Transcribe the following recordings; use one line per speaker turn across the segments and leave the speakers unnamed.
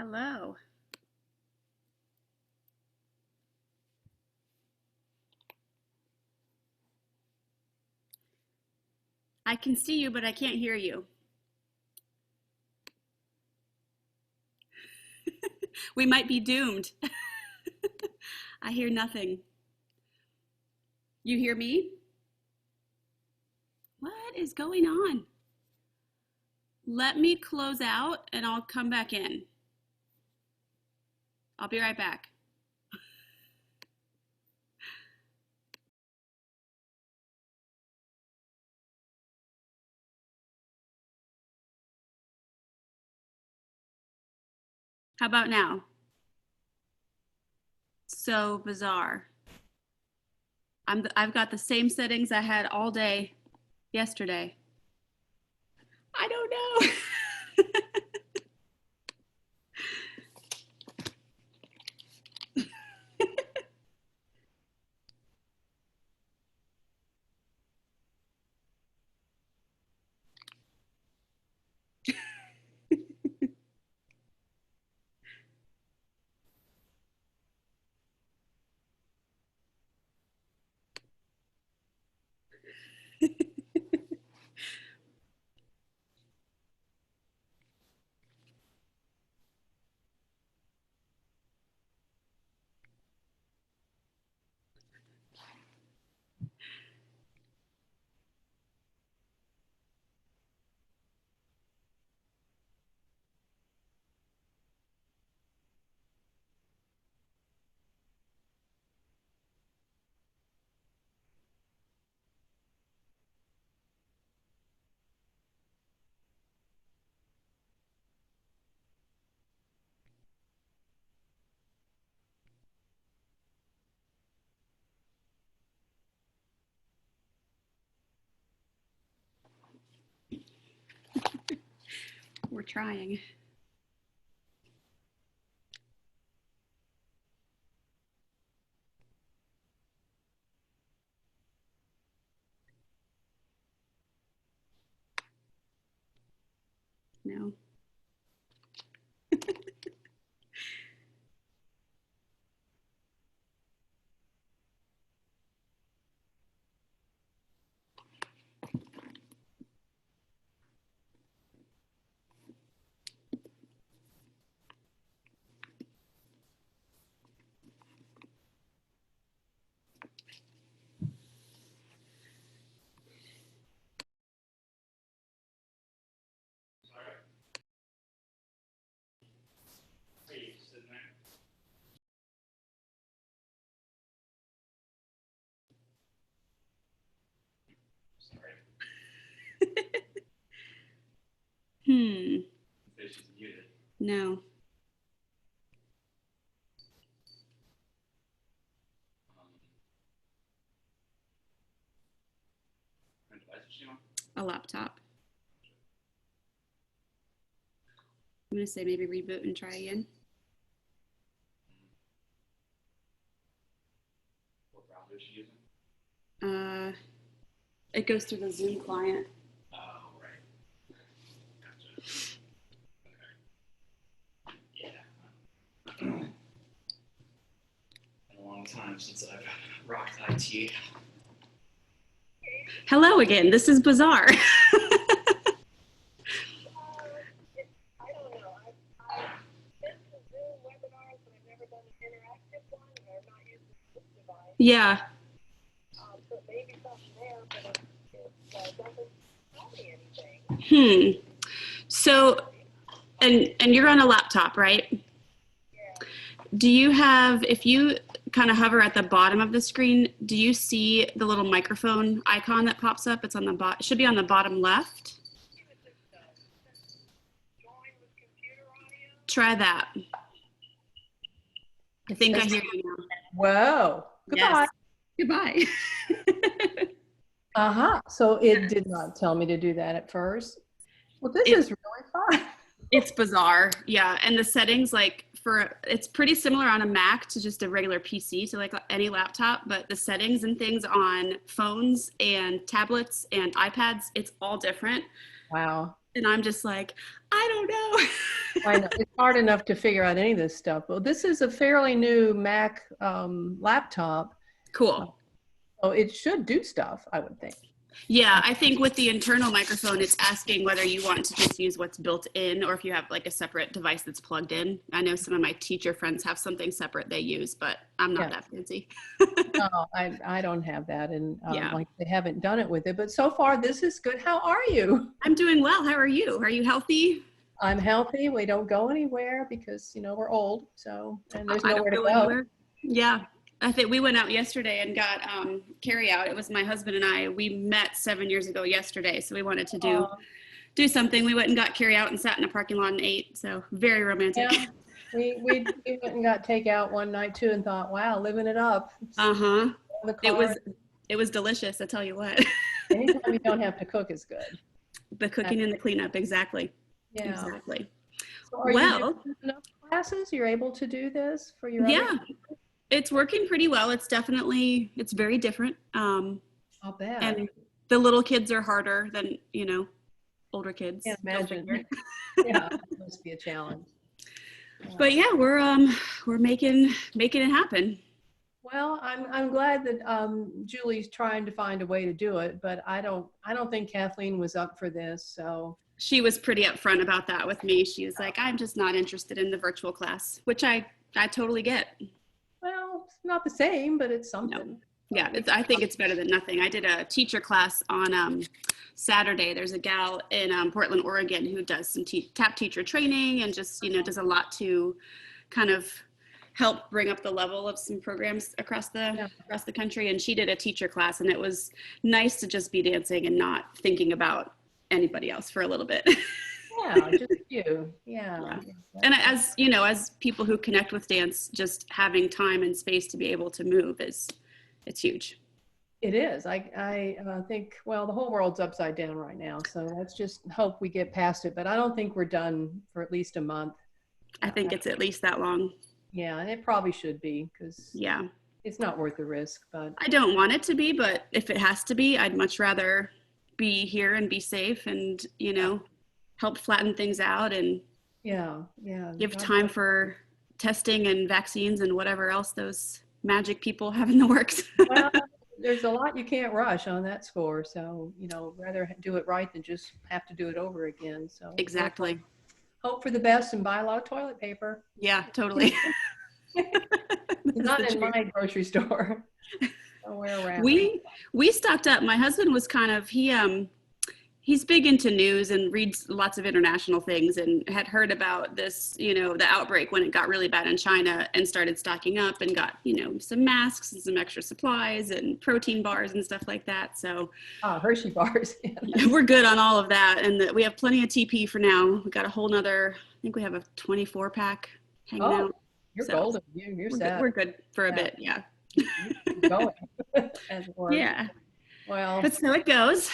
Hello. I can see you, but I can't hear you. We might be doomed. I hear nothing. You hear me? What is going on? Let me close out and I'll come back in. I'll be right back. How about now? So bizarre. I've got the same settings I had all day yesterday. I don't know. We're trying. No. Hmm. No. A laptop. I'm gonna say maybe reboot and try again.
What browser is she using?
It goes through the Zoom client.
Oh, right. Gotcha. Okay. Yeah. Been a long time since I've rocked IT.
Hello again. This is bizarre. Yeah. Hmm. So, and you're on a laptop, right? Do you have, if you kind of hover at the bottom of the screen, do you see the little microphone icon that pops up? It's on the bottom, should be on the bottom left. Try that. I think I hear you now.
Whoa. Goodbye.
Yes. Goodbye.
Uh-huh. So it did not tell me to do that at first. Well, this is really fun.
It's bizarre. Yeah. And the settings, like it's pretty similar on a Mac to just a regular PC, to like any laptop, but the settings and things on phones and tablets and iPads, it's all different.
Wow.
And I'm just like, I don't know.
I know it's hard enough to figure out any of this stuff. Well, this is a fairly new Mac laptop,
Cool.
so it should do stuff, I would think.
Yeah, I think with the internal microphone, it's asking whether you want to just use what's built in or if you have like a separate device that's plugged in. I know some of my teacher friends have something separate they use, but I'm not
Yeah.
that fancy.
No, I don't have that, and
Yeah.
like they haven't done it with it. But so far, this is good. How are you?
I'm doing well. How are you? Are you healthy?
I'm healthy. We don't go anywhere because we're old, so and there's
I
nowhere
don't
to
go
go.
anywhere. Yeah. I think we went out yesterday and got carry out. It was my husband and I. We met 7 years ago yesterday, so we wanted to do something. We went and got carry out and sat in a parking lot and ate. So very romantic.
Yeah, we went and got takeout one night too, and thought, wow, living it up.
Uh-huh.
The
It was delicious, I tell you what.
anytime you don't have to cook is good.
The cooking and the cleanup, exactly.
Yeah.
Exactly.
So are
Well-
you doing enough classes? You're able to do this for your
Yeah.
other-
It's working pretty well. It's very different.
Not bad.
And the little kids are harder than, older kids.
Can't
Go
imagine.
figure.
Yeah, it must be a challenge.
But yeah, we're making it happen.
Well, I'm glad that Julie's trying to find a way to do it, but I don't think Kathleen was up for this. So
She was pretty upfront about that with me. She was like, I'm just not interested in the virtual class, which I totally get.
well, it's not the same, but it's something.
Yeah, I think it's better than nothing. I did a teacher class on Saturday. There's a gal in Portland, Oregon, who does some TAP teacher training and just, does a lot to kind of help bring up the level of some programs across the country. And she did a teacher class, and it was nice to just be dancing and not thinking about anybody else for a little bit.
Yeah, just you. Yeah.
And as people who connect with dance, just having time and space to be able to move it's huge.
It is. I think, well, the whole world's upside down right now. So let's just hope we get past it. But I don't think we're done for at least a month.
I think it's at least that long.
Yeah, and it probably should be because
Yeah.
it's not worth the risk. But
I don't want it to be, but if it has to be, I'd much rather be here and be safe and, help flatten things out and
yeah.
give time for testing and vaccines and whatever else those magic people have in the works.
Well, there's a lot you can't rush on that score. So, rather do it right than just have to do it over again. So
Exactly.
hope for the best and buy a lot of toilet paper.
Yeah, totally.
Not in my grocery store. Somewhere around.
We stocked up. My husband was kind of, he's big into news and reads lots of international things and had heard about this, the outbreak when it got really bad in China and started stocking up and got, some masks and some extra supplies and protein bars and stuff like that. So
Hershey bars.
we're good on all of that. And we have plenty of TP for now. We got a whole nother, I think we have a 24 pack hanging out.
You're
So,
golden. You're set.
We're good for a
Yeah.
bit. Yeah.
Keep going. As it were.
Yeah.
Well,
That's how it goes.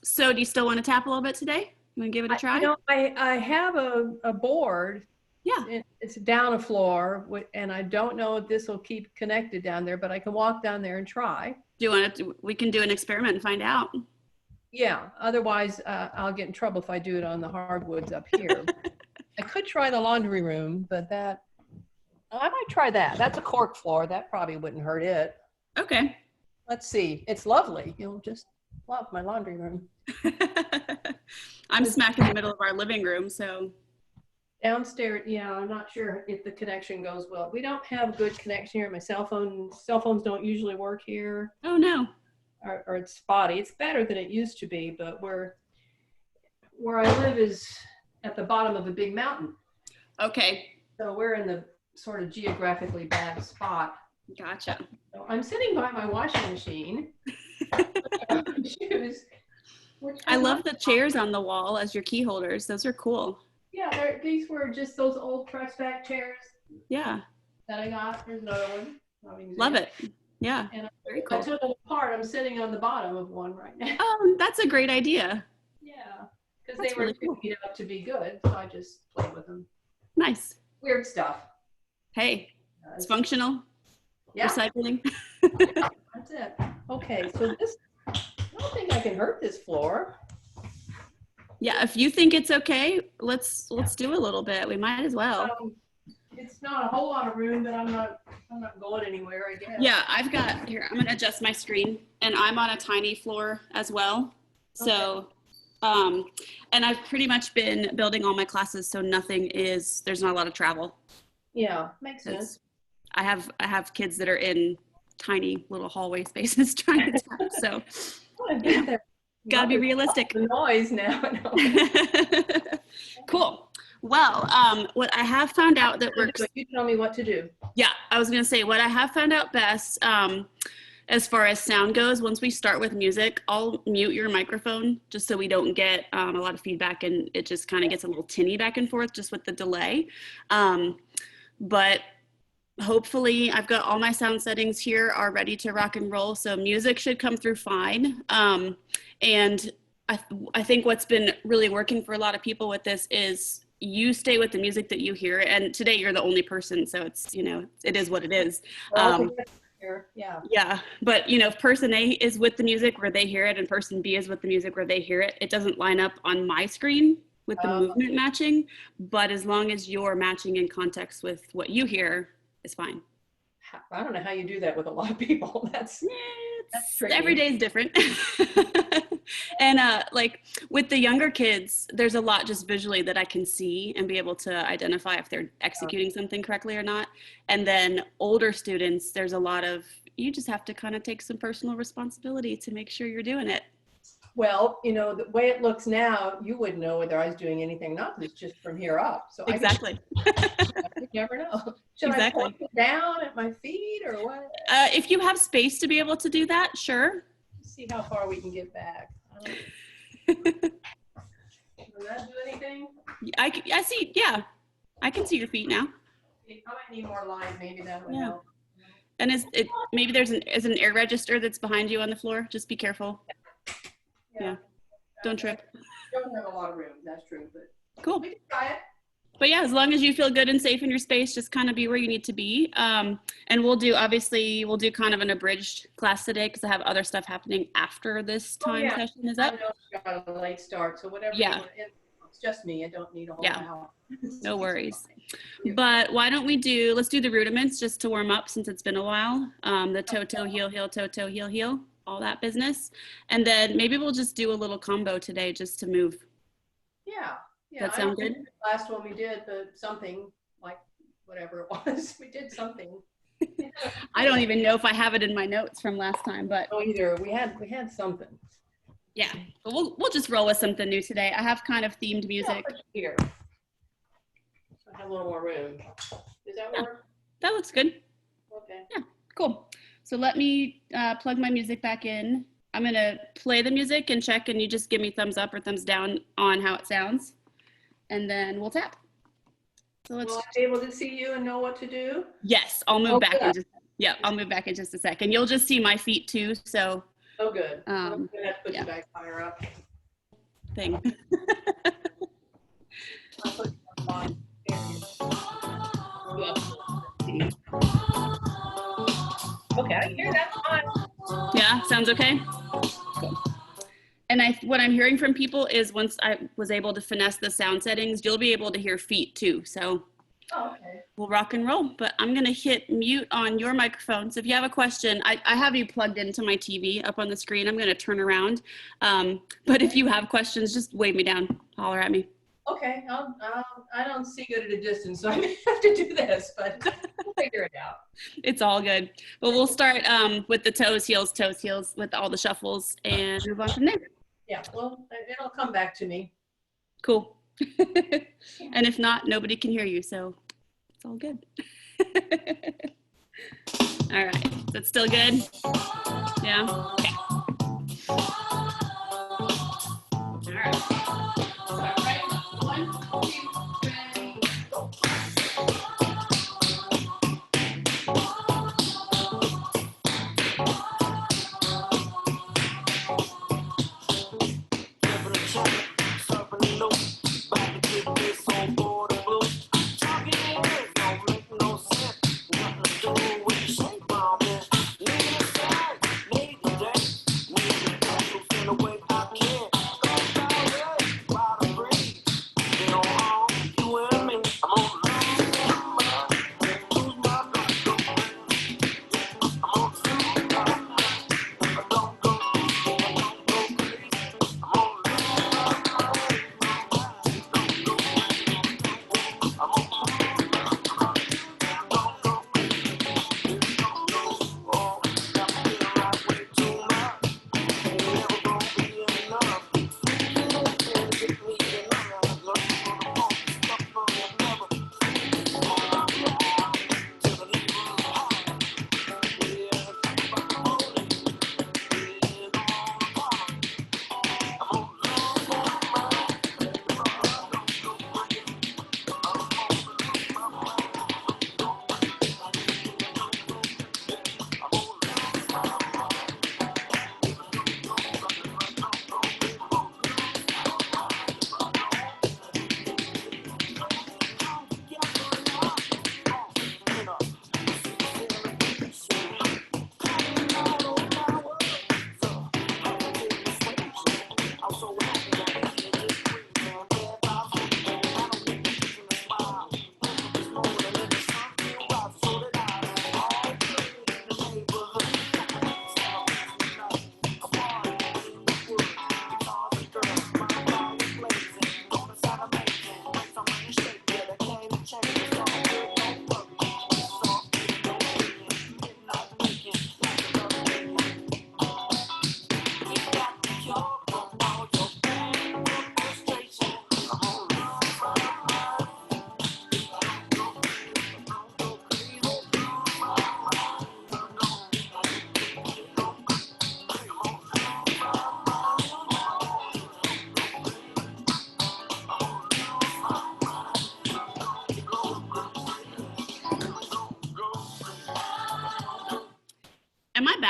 So do you still want to tap a little bit today? You want to give it a try?
I have a board.
Yeah.
It's down a floor, and I don't know if this will keep connected down there, but I can walk down there and try.
Do you want to, we can do an experiment and find out.
Yeah. Otherwise, I'll get in trouble if I do it on the hardwoods up here. I could try the laundry room, but I might try that. That's a cork floor. That probably wouldn't hurt it.
Okay.
Let's see. It's lovely. You'll just love my laundry room.
I'm smack in the middle of our living room, so.
Downstairs, yeah, I'm not sure if the connection goes well. We don't have good connection here. My cell phones don't usually work here,
Oh no.
or it's spotty. It's better than it used to be, but where I live is at the bottom of a big mountain.
Okay.
So we're in the sort of geographically bad spot.
Gotcha.
So I'm sitting by my washing machine. Shoes.
I love the chairs on the wall as your key holders. Those are cool.
Yeah, these were just those old press back chairs
Yeah.
that I got. There's another one.
Love it. Yeah.
And
Very
I
cool.
took it apart. I'm sitting on the bottom of one right now.
Oh, that's a great idea.
Yeah, because
That's
they were
really cool.
too beat up to be good, so I just played with them.
Nice.
Weird stuff.
Hey, it's functional.
Yeah,
Recycling.
that's it. Okay, so this, I don't think I can hurt this floor.
Yeah, if you think it's okay, let's do a little bit. We might as well.
It's not a whole lot of room, but I'm not going anywhere, I guess.
Yeah, I've got here. I'm gonna adjust my screen, and I'm on a tiny floor as well. So, and I've pretty much been building all my classes, so there's not a lot of travel.
Yeah, makes sense.
I have kids that are in tiny little hallway spaces trying to tap. So, gotta be realistic.
The noise now.
Cool. Well, what I have found out that works.
You tell me what to do.
Yeah, I was gonna say what I have found out best, as far as sound goes. Once we start with music, I'll mute your microphone just so we don't get a lot of feedback, and it just kind of gets a little tinny back and forth just with the delay. But hopefully, I've got all my sound settings here are ready to rock and roll, so music should come through fine. And I think what's been really working for a lot of people with this is you stay with the music that you hear, and today you're the only person, so it's, it is what it is. Yeah, but if person A is with the music where they hear it and person B is with the music where they hear it, it doesn't line up on my screen with the movement matching, but as long as you're matching in context with what you hear, it's fine.
I don't know how you do that with a lot of people. That's tricky.
Every day is different. And like with the younger kids, there's a lot just visually that I can see and be able to identify if they're executing something correctly or not. And then older students, there's a lot of, you just have to kind of take some personal responsibility to make sure you're doing it.
Well, the way it looks now, you wouldn't know whether I was doing anything or not. It's just from here up. So
exactly.
You never know. Should I point it down at my feet or what?
If you have space to be able to do that, sure.
Let's see how far we can get back. Does that do anything?
I see. Yeah, I can see your feet now.
I might need more light. Maybe that would help.
And maybe there's an air register that's behind you on the floor. Just be careful. Yeah. Don't trip.
Don't have a lot of room. That's true, but
cool.
We can try it.
But yeah, as long as you feel good and safe in your space, just kind of be where you need to be. And we'll do kind of an abridged class today because I have other stuff happening after this time session is up.
I know you got a late start, so whatever.
Yeah.
It's just me. I don't need a whole hour.
No worries. But why don't let's do the rudiments just to warm up since it's been a while. The toe, toe, heel, heel, toe, toe, heel, heel, all that business. And then maybe we'll just do a little combo today just to move.
Yeah.
That sound good?
The last one we did, something like whatever it was, we did something.
I don't even know if I have it in my notes from last time, but.
Oh, either we had something.
Yeah, but we'll just roll with something new today. I have kind of themed music.
Here. So I have a little more room. Does that work?
That looks good.
Okay.
Yeah, cool. So let me plug my music back in. I'm gonna play the music and check, and you just give me thumbs up or thumbs down on how it sounds. And then we'll tap. So
Will I be able to see you and know what to do?
Yes, I'll move back in I'll move back in just a second. You'll just see my feet too, so.
Oh, good. I'm gonna have to put you back higher up.
Thing.
I'll put you on. Okay, I hear that fine.
Yeah, sounds okay? Cool. And what I'm hearing from people is once I was able to finesse the sound settings, you'll be able to hear feet too. So we'll rock and roll. But I'm going to hit mute on your microphone. So if you have a question, I have you plugged into my TV up on the screen. I'm going to turn around. But if you have questions, just wave me down, holler at me.
Okay, I don't see good at a distance, so I may have to do this, but we'll figure it out.
It's all good. But we'll start with the toes, heels, with all the shuffles and move on from there.
Yeah, well, it'll come back to me.
Cool. And if not, nobody can hear you, so it's all good. All right, that's still good? Yeah? Okay. All right. Start right. 1, 2, 3, go.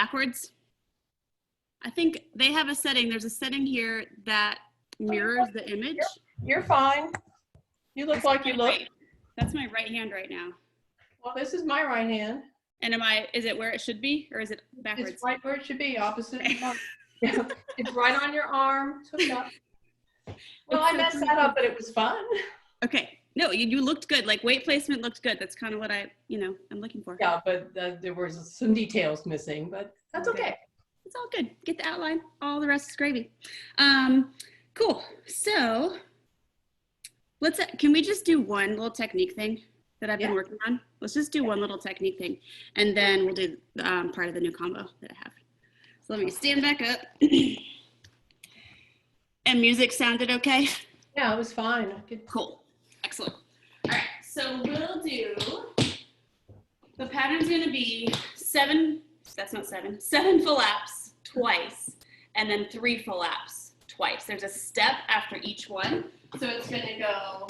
backwards? I think they have a setting. There's a setting here that mirrors the image.
You're fine. You look like you look.
That's my right hand right now.
Well, this is my right hand.
And is it where it should be or is it backwards?
It's right where it should be, opposite. Yeah, it's right on your arm. Hook it up. Well, I messed that up, but it was fun.
Okay. No, you looked good. Like weight placement looked good. That's kind of what I'm looking for.
Yeah, but there was some details missing, but that's okay.
It's all good. Get the outline. All the rest is gravy. Cool. So can we just do one little technique thing that I've been working on? Let's just do one little technique thing, and then we'll do part of the new combo that I have. So let me stand back up. And music sounded okay?
Yeah, it was fine.
Cool. Excellent. All right. So we'll do, the pattern's going to be 7 full laps twice, and then 3 full laps twice. There's a step after each one. So it's going to go.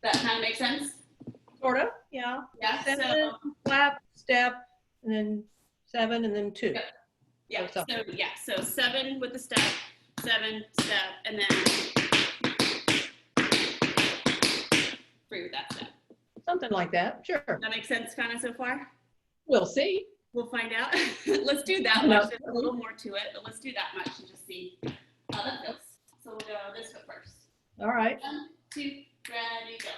That kind of make sense?
Sort of, yeah.
Yeah.
7, flap, step, and then 7, and then 2.
Yeah. So 7 with the step, 7 step, and then 3 with that step.
Something like that, sure.
That makes sense kind of so far?
We'll see.
We'll find out. Let's do that much. There's a little more to it, but let's do that much and just see how that feels. So we'll go this foot first.
All right.
1, 2, ready, go.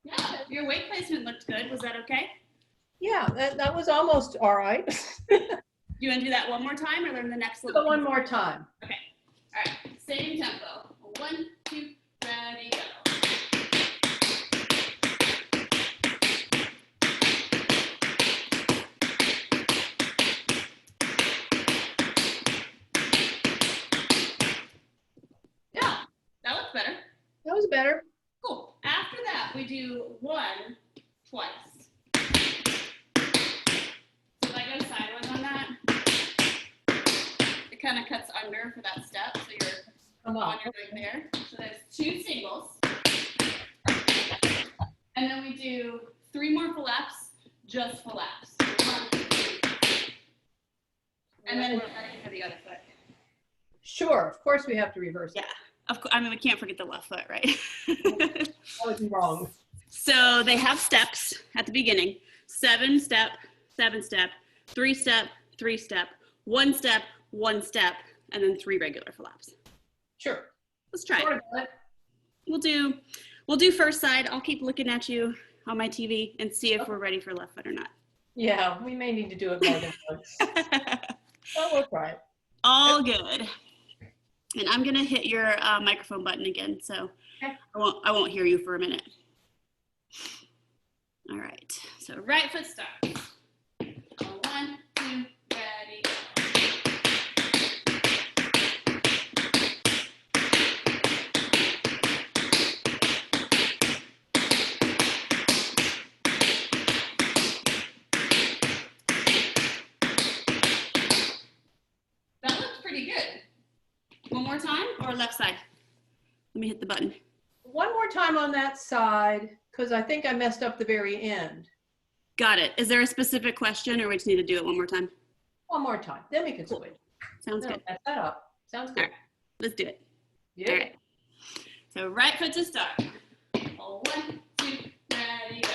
Yeah, your weight placement looked good. Was that okay?
Yeah, that was almost all right.
Do you want to do that one more time or learn the next little?
One more time.
Okay. All right. Same tempo. 1, 2, ready, go. Yeah, that looks better.
That was better.
Cool. After that, we do 1 twice. So if I go sideways on that, it kind of cuts under for that step. So you're on your leg there. So there's 2 singles. And then we do 3 more full laps, just full laps. 1, 2. And then we're ready for the other foot.
Sure, of course we have to reverse it.
Yeah. Of course, I mean, we can't forget the left foot, right?
That was wrong.
So they have steps at the beginning. 7 step, 7 step, 3 step, 3 step, 1 step, 1 step, and then 3 regular full laps.
Sure.
Let's try it. We'll do first side. I'll keep looking at you on my TV and see if we're ready for left foot or not.
Yeah, we may need to do it more than once. Well, we'll try it.
All good. And I'm gonna hit your microphone button again, so
okay.
I won't hear you for a minute. All right. So right foot starts. 1, 2, ready, go. That looks pretty good. One more time or left side? Let me hit the button.
One more time on that side, because I think I messed up the very end.
Got it. Is there a specific question or we just need to do it one more time?
One more time, then we can switch.
Sounds good.
Mess that up. Sounds good.
All right. Let's do it.
Yeah.
All right. So right foot to start. 1, 2, ready, go.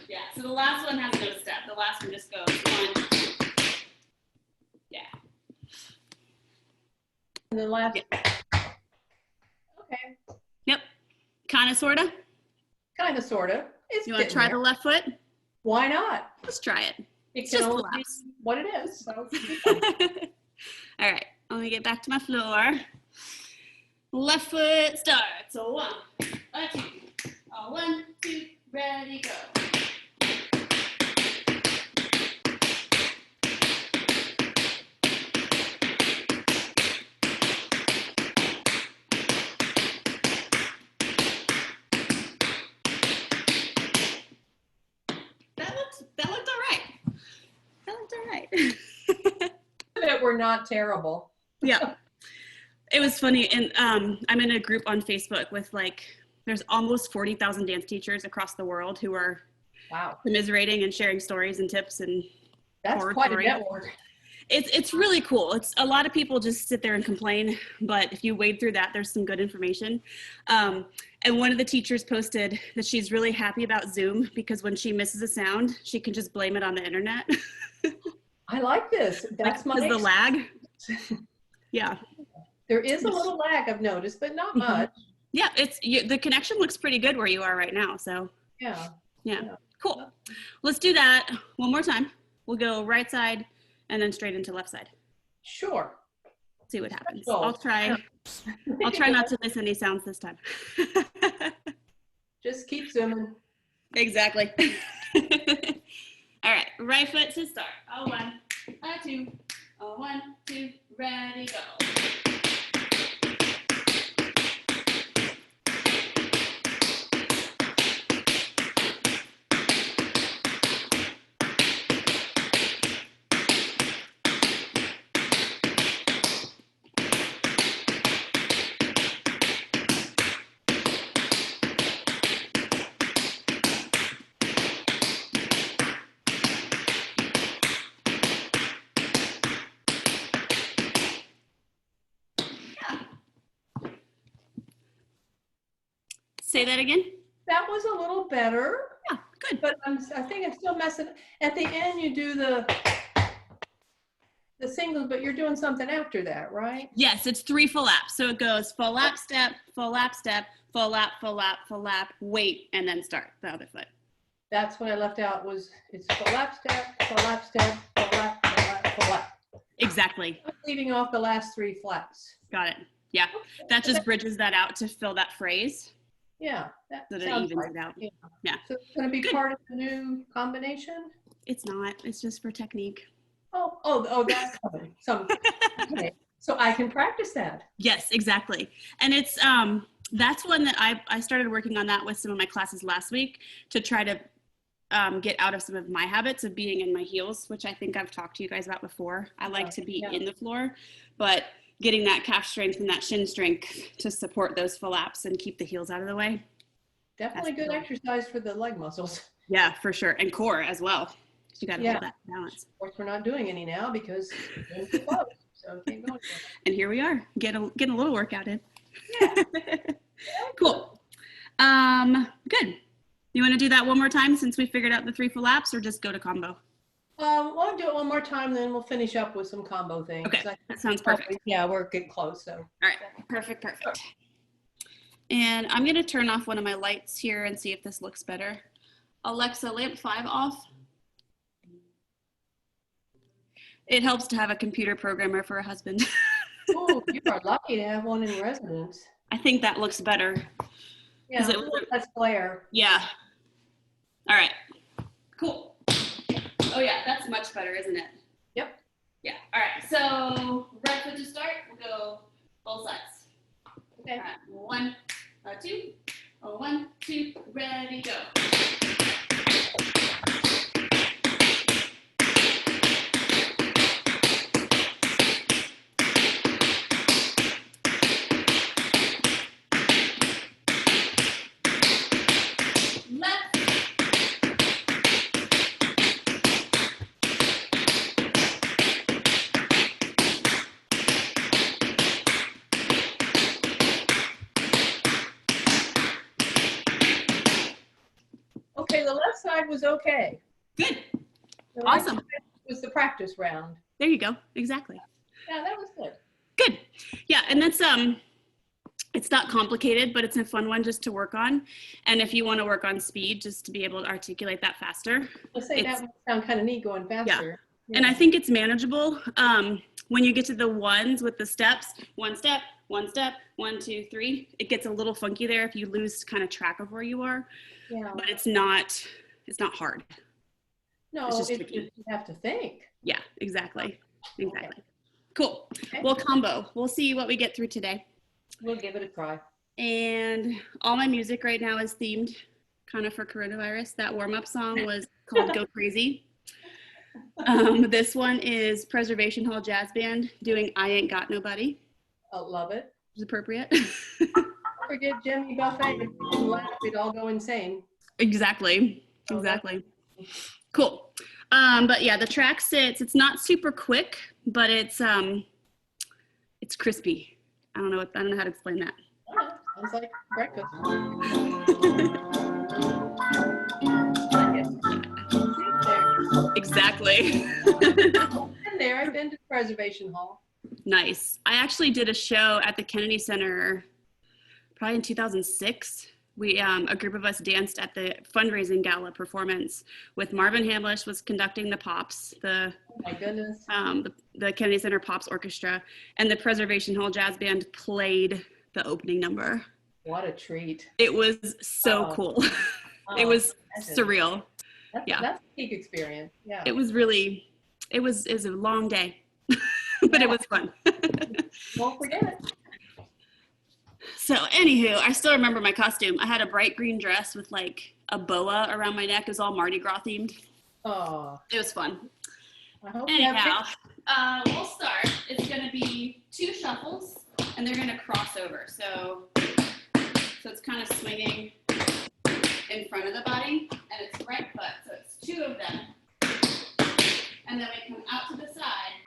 Yeah, so the last one has no step. The last one just goes 1. Yeah.
And then last.
Yeah.
Okay.
Yep. Kind of, sort of.
Kind of, sort of. It's
You want to try the left foot?
Why not?
Let's try it.
It
Just
can only be
laps.
what it is. So.
All right. Let me get back to my floor. Left foot starts. A 1, a 2, a 1, 2, ready, go. That looked all right. That looked all right.
That were not terrible.
Yeah. It was funny. And I'm in a group on Facebook with there's almost 40,000 dance teachers across the world who are
Wow.
commiserating and sharing stories and tips and
That's
horror
quite a
stories.
network.
It's really cool. It's a lot of people just sit there and complain, but if you wade through that, there's some good information. And one of the teachers posted that she's really happy about Zoom because when she misses a sound, she can just blame it on the internet.
I like this. That's my
the lag. Yeah.
There is a little lag I've noticed, but not much.
Yeah, the connection looks pretty good where you are right now. So
Yeah.
yeah, cool. Let's do that one more time. We'll go right side and then straight into left side.
Sure.
See what happens.
Cool.
I'll try not to miss any sounds this time.
Just keep zooming.
Exactly. All right, right foot to start. A 1, a 2, a 1, 2, ready, go. Say that again.
That was a little better,
Yeah, good.
but I think I'm still messing. At the end, you do the singles, but you're doing something after that, right?
Yes, it's 3 full laps. So it goes full lap, step, full lap, step, full lap, full lap, full lap, wait, and then start the other foot.
That's what I left out was it's full lap, step, full lap, step, full lap, full lap, full lap.
Exactly.
I'm leaving off the last 3 flaps.
Got it. Yeah, that just bridges that out to fill that phrase
Yeah, that
so that it
sounds
evens
right.
it out.
Yeah.
Yeah.
So it's going to be
Good.
part of the new combination?
It's not. It's just for technique.
Oh, that's coming. Okay. So I can practice that.
Yes, exactly. And it's that's one that I started working on that with some of my classes last week to try to get out of some of my habits of being in my heels, which I think I've talked to you guys about before. I like to be in the floor, but getting that calf strength and that shin strength to support those full laps and keep the heels out of the way.
Definitely good exercise for the leg muscles.
Yeah, for sure. And core as well. You got to hold that balance.
Of course, we're not doing any now because we're too close. So keep going.
And here we are, getting a little workout in.
Yeah.
Cool. Good. You want to do that one more time since we figured out the 3 full laps, or just go to combo?
We'll do it one more time, then we'll finish up with some combo things.
Okay, that sounds perfect.
Yeah, we're getting close. So.
All right, perfect. And I'm going to turn off one of my lights here and see if this looks better. Alexa, lamp 5 off. It helps to have a computer programmer for a husband.
Oh, you are lucky to have one in residence.
I think that looks better.
Yeah,
it was
less glare.
Yeah. All right. Cool. Oh yeah, that's much better, isn't it?
Yep.
Yeah. All right. So right foot to start. We'll go both sides.
Okay.
All right. 1, 2. 1, 2. Ready, go. Left.
Okay, the left side was okay.
Good.
The right
Awesome.
side was the practice round.
There you go. Exactly.
Yeah, that was good.
Good. Yeah, and that's it's not complicated, but it's a fun one just to work on. And if you want to work on speed, just to be able to articulate that faster.
Let's say that would sound kind of neat going faster.
And I think it's manageable. When you get to the ones with the steps, 1 step, one step, 1, 2, 3. It gets a little funky there if you lose kind of track of where you are,
Yeah.
but it's not hard.
No,
it's just
it's
tricky.
just you have to think.
Yeah, exactly.
Okay.
Cool.
Okay.
Well, combo. We'll see what we get through today.
We'll give it a try.
And all my music right now is themed kind of for coronavirus. That warm-up song was called Go Crazy. This one is Preservation Hall Jazz Band doing I Ain't Got Nobody,
I love it.
which is appropriate.
Don't forget Jimmy Buffett. If you didn't laugh, we'd all go insane.
Exactly. Cool. But yeah, the track sits, it's not super quick, but it's crispy. I don't know how to explain that.
Oh, sounds like breakfast.
Exactly.
Been there. I've been to Preservation Hall.
Nice. I actually did a show at the Kennedy Center probably in 2006. We, a group of us danced at the fundraising gala performance with Marvin Hamlish was conducting the Pops,
Oh my goodness.
the Kennedy Center Pops Orchestra, and the Preservation Hall Jazz Band played the opening number.
What a treat.
It was so cool. It was surreal.
That's a peak experience. Yeah.
It was a long day, but it was fun.
Won't forget it.
So anywho, I still remember my costume. I had a bright green dress with like a boa around my neck. It was all Mardi Gras themed.
Oh,
It was fun.
I hope you have
Anyhow, we'll start. It's going to be 2 shuffles, and they're going to cross over. So it's kind of swinging in front of the body, and it's right foot. So it's 2 of them. And then we come out to the side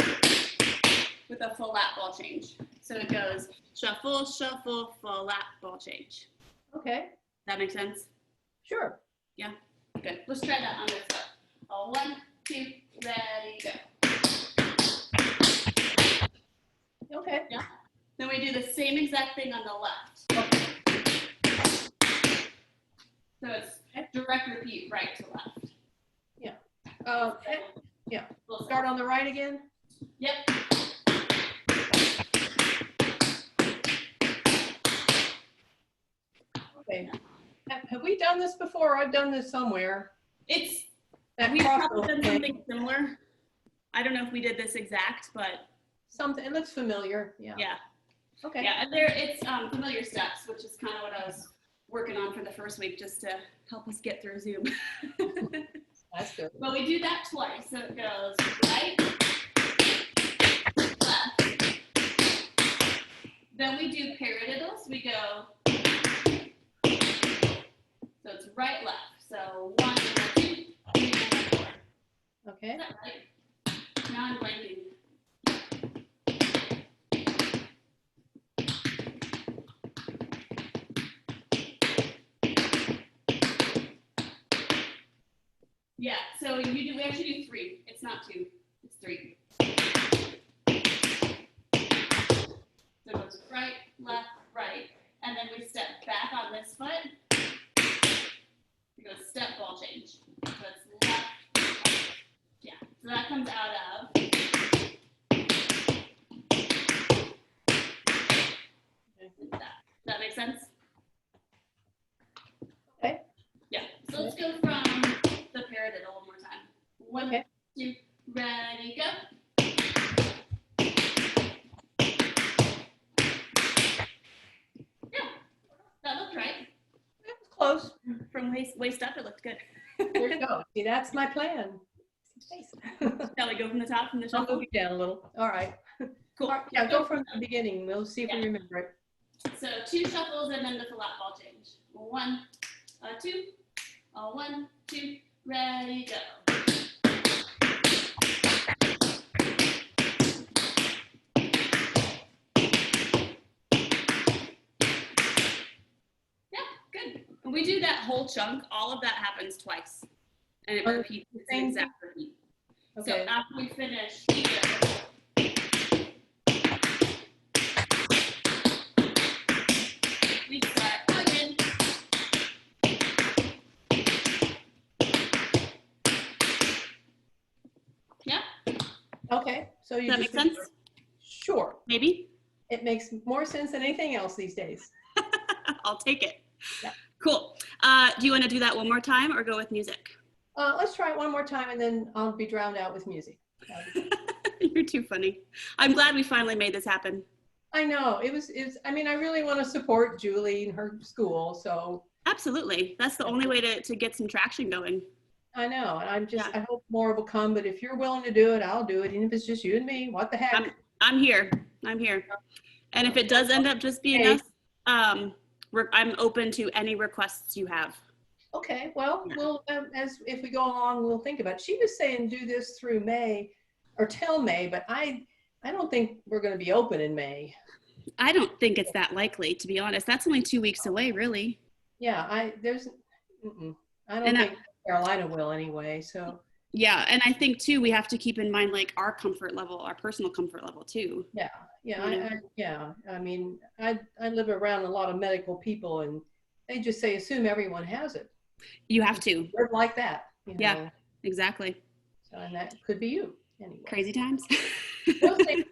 with a full lap ball change. So it goes shuffle, shuffle, full lap ball change.
Okay.
That makes sense?
Sure.
Yeah? Good. Let's try that on this foot. 1, 2, ready, go.
Okay.
Yeah. Then we do the same exact thing on the left. So it's direct repeat right to left.
Okay. Yeah.
We'll
Start on the right again.
Yep.
Okay. Have we done this before? I've done this somewhere.
We've
That
probably done
crossover thing.
something similar. I don't know if we did this exact, but
Something. It looks familiar. Yeah.
yeah.
Okay.
Yeah, and it's familiar steps, which is kind of what I was working on for the first week, just to help us get through Zoom.
That's good.
But we do that twice, so it goes right, left. Then we do paradiddles. We go, so it's right, left. So 1, 2, 3, 4.
Okay.
Is that right? Now I'm blanking. Yeah, so we actually do 3. It's not 2, it's 3. So it goes right, left, right, and then we step back on this foot. It goes step ball change. So it's left, right. Yeah, so that comes out of. That makes sense?
Okay.
Yeah, so let's go from the paradiddle one more time. 1,
Okay.
2, ready, go. Yeah, that looked right.
It was close.
From waist up, it looked good.
There you go. See, that's my plan.
Shall we go from the top, from the
I'll
shuffle?
move you down a little. All right.
Cool.
All right. Yeah, go from the beginning. We'll see if we remember it.
So 2 shuffles and then the full lap ball change. 1, 2, 1, 2, ready, go. Yeah, good. And we do that whole chunk. All of that happens twice, and it repeats the same exact repeat. So
Okay.
after we finish here, we start again. Yeah,
Okay. So you
does that
just
make sense?
Sure.
Maybe?
It makes more sense than anything else these days.
I'll take it.
Yeah.
Cool. Do you want to do that one more time or go with music?
Let's try it one more time and then I'll be drowned out with music.
You're too funny. I'm glad we finally made this happen.
I know I mean, I really want to support Julie and her school. So
Absolutely. That's the only way to get some traction going.
I know. And
Yeah.
I hope more will come, but if you're willing to do it, I'll do it. Even if it's just you and me, what the heck?
I'm here. I'm here. And if it does end up just being us, I'm open to any requests you have.
Okay, well,
Yeah.
we'll, if we go along, we'll think about it. She was saying do this through May or till May, but I don't think we're going to be open in May.
I don't think it's that likely, to be honest. That's only 2 weeks away, really.
Yeah, I don't
And
think Carolina will anyway. So
yeah, and I think too we have to keep in mind like our comfort level, our personal comfort level too.
yeah. I mean, I live around a lot of medical people, and they just say assume everyone has it.
You have to.
We're like that.
Yeah.
Know?
Exactly.
So, and that could be you anyway.
Crazy times.
We'll see.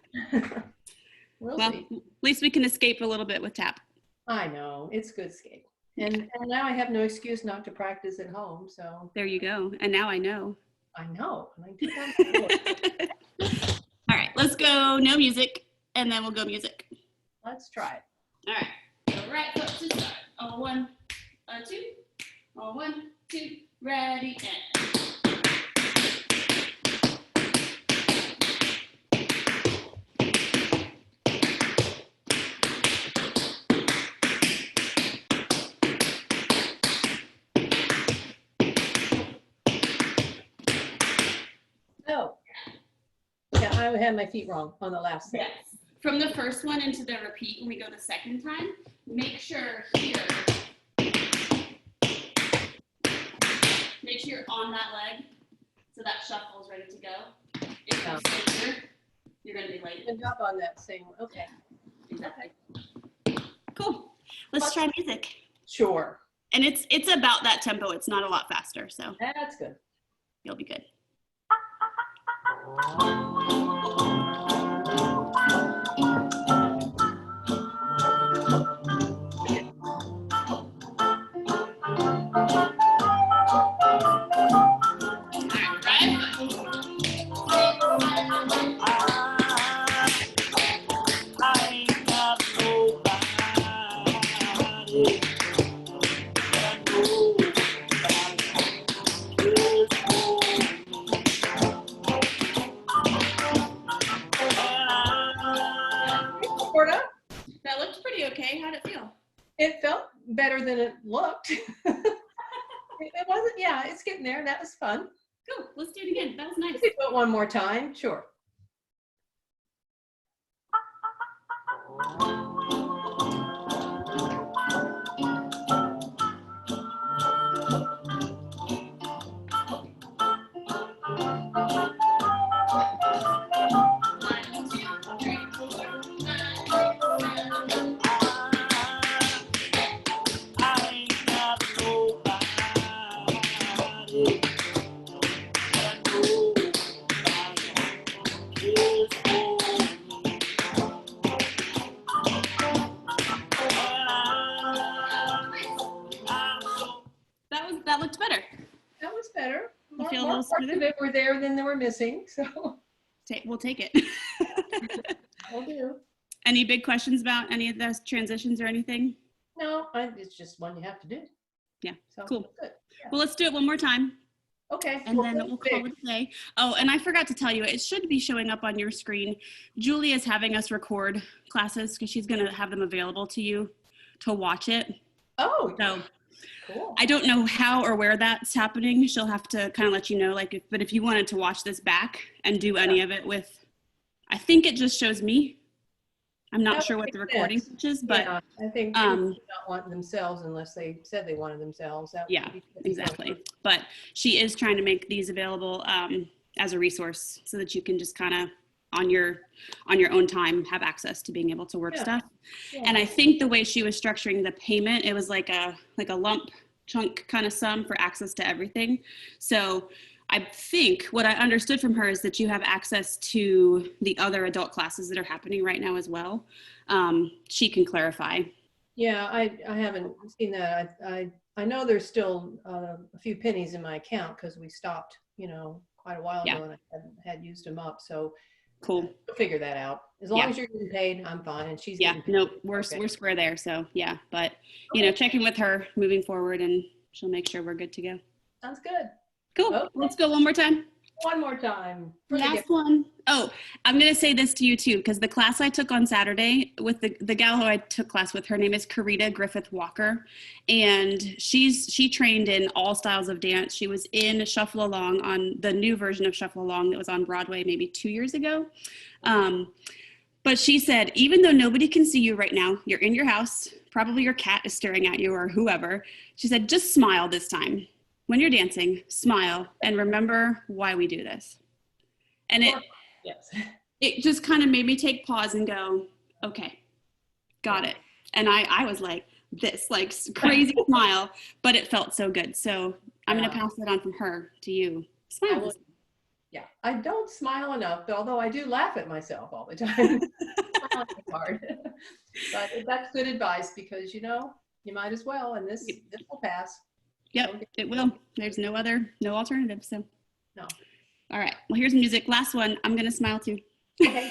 We'll
Well,
see.
at least we can escape a little bit with TAP.
I know it's good escape, and now I have no excuse not to practice at home. So
There you go. And now I know.
I know. And I do that.
All right, let's go no music, and then we'll go music.
Let's try it.
All right, so right foot to start. On 1, 2. On 1, 2, ready, and.
Oh, yeah, I had my feet wrong on the last set.
Yes. From the first one into the repeat, when we go the second time, make sure here, make sure you're on that leg so that shuffle is ready to go. If you stay here, you're going to be late.
Good job on that same one. Okay.
Exactly. Cool. Let's try music.
Sure.
And it's about that tempo. It's not a lot faster, so
That's good.
you'll be good. That looked pretty okay. How'd it feel?
It felt better than it looked. It wasn't, yeah, it's getting there. That was fun.
Cool. Let's do it again. That was nice.
We could do it one more time. Sure.
That looked better.
That was better.
You feel a
More
little
parts
smoother?
of it were there than they were missing. So
We'll take it.
we'll do.
Any big questions about any of those transitions or anything?
No, it's just one you have to do.
Yeah,
So,
cool.
Good.
Well, let's do it one more time,
Okay.
and
well,
then
good.
we'll call it a day. Oh, and I forgot to tell you, it should be showing up on your screen. Julie is having us record classes because she's going to have them available to you to watch it.
Oh,
So
cool.
I don't know how or where that's happening. She'll have to kind of let you know. But if you wanted to watch this back and do any of it with, I think it just shows me. I'm not
That
sure what
makes
the recording
sense.
is, but
Yeah, I think people do not want themselves unless they said they wanted themselves. That would
yeah,
be
exactly. But she is trying to make these available as a resource so that you can just kind of on your own time have access to being able to work
Yeah.
stuff.
Yeah.
And I think the way she was structuring the payment, it was like a lump chunk kind of sum for access to everything. So I think what I understood from her is that you have access to the other adult classes that are happening right now as well. She can clarify.
Yeah, I haven't seen that. I know there's still a few pennies in my account because we stopped, quite a while
Yeah.
ago, and I had used them up. So
Cool.
we'll figure that out. As long
Yeah.
as you're getting paid, I'm fine, and she's
Yeah,
getting paid.
no, we're
Okay.
we're square there. So yeah, but check in with her moving forward, and she'll make sure we're good to go.
Sounds good.
Cool.
Okay.
Let's go one more time.
One more time. For the
Last
gift.
one. Oh, I'm going to say this to you too, because the class I took on Saturday with the gal who I took class with, her name is Karita Griffith Walker, and she trained in all styles of dance. She was in Shuffle Along, on the new version of Shuffle Along that was on Broadway maybe 2 years ago. But she said, even though nobody can see you right now, you're in your house, probably your cat is staring at you or whoever. She said, just smile this time. When you're dancing, smile and remember why we do this. And
Yes.
it just kind of made me take pause and go, okay, got it. And I was like this, like crazy smile, but it felt so good. So I'm going to pass that on from her to you. Smile.
Yeah, I don't smile enough, although I do laugh at myself all the time. It's hard. But that's good advice because, you might as well, and this will pass.
Yep, it will. There's no alternative. So,
No.
All right. Well, here's music. Last one. I'm going to smile too.
Okay.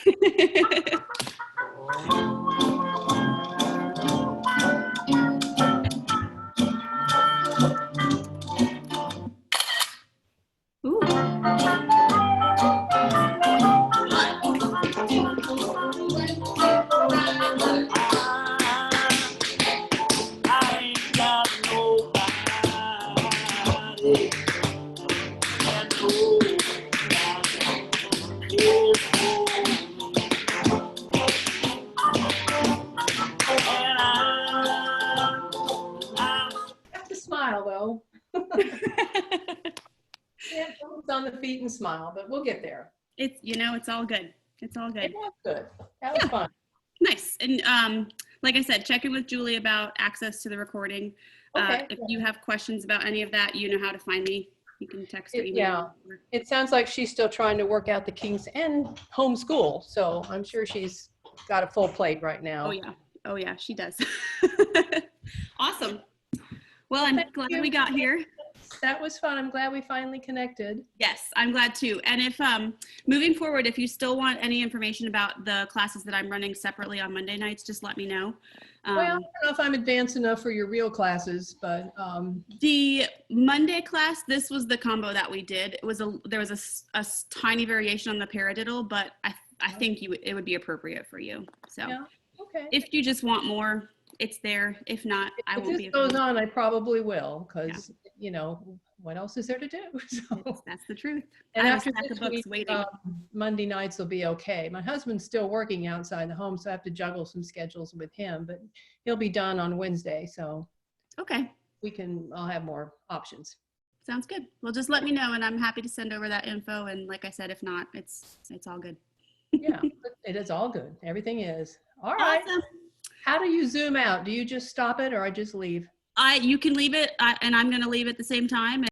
Ooh.
I ain't got nobody. And nobody is for me. And I'm
Have to smile though. Can't focus on the feet and smile, but we'll get there.
It's all good. It's all good.
It was good. That was fun.
Nice. And like I said, check in with Julie about access to the recording.
Okay.
If you have questions about any of that, you know how to find me. You can text or email.
Yeah. It sounds like she's still trying to work out the kinks and homeschool. So I'm sure she's got a full plate right now.
Oh yeah, she does. Awesome. Well, I'm
Thank
glad
you.
we got here.
That was fun. I'm glad we finally connected.
Yes, I'm glad too. And if moving forward, if you still want any information about the classes that I'm running separately on Monday nights, just let me know.
Well, I don't know if I'm advanced enough for your real classes, but
The Monday class, this was the combo that we did. There was a tiny variation on the paradiddle, but I think it would be appropriate for you. So
yeah, okay.
if you just want more, it's there. If not, I
If
won't
this
be.
goes on, I probably will, because what else is there to do? So,
That's the truth.
and
I have a
after
stack
this
of books
week,
waiting.
Monday nights will be okay. My husband's still working outside the home, so I have to juggle some schedules with him, but he'll be done on Wednesday, so
Okay,
I'll have more options.
sounds good. Well, just let me know, and I'm happy to send over that info. And like I said, if not, it's all good.
Yeah, it is all good. Everything is. All right.
Awesome.
How do you zoom out? Do you just stop it or I just leave?
You can leave it, and I'm going to leave at the same time.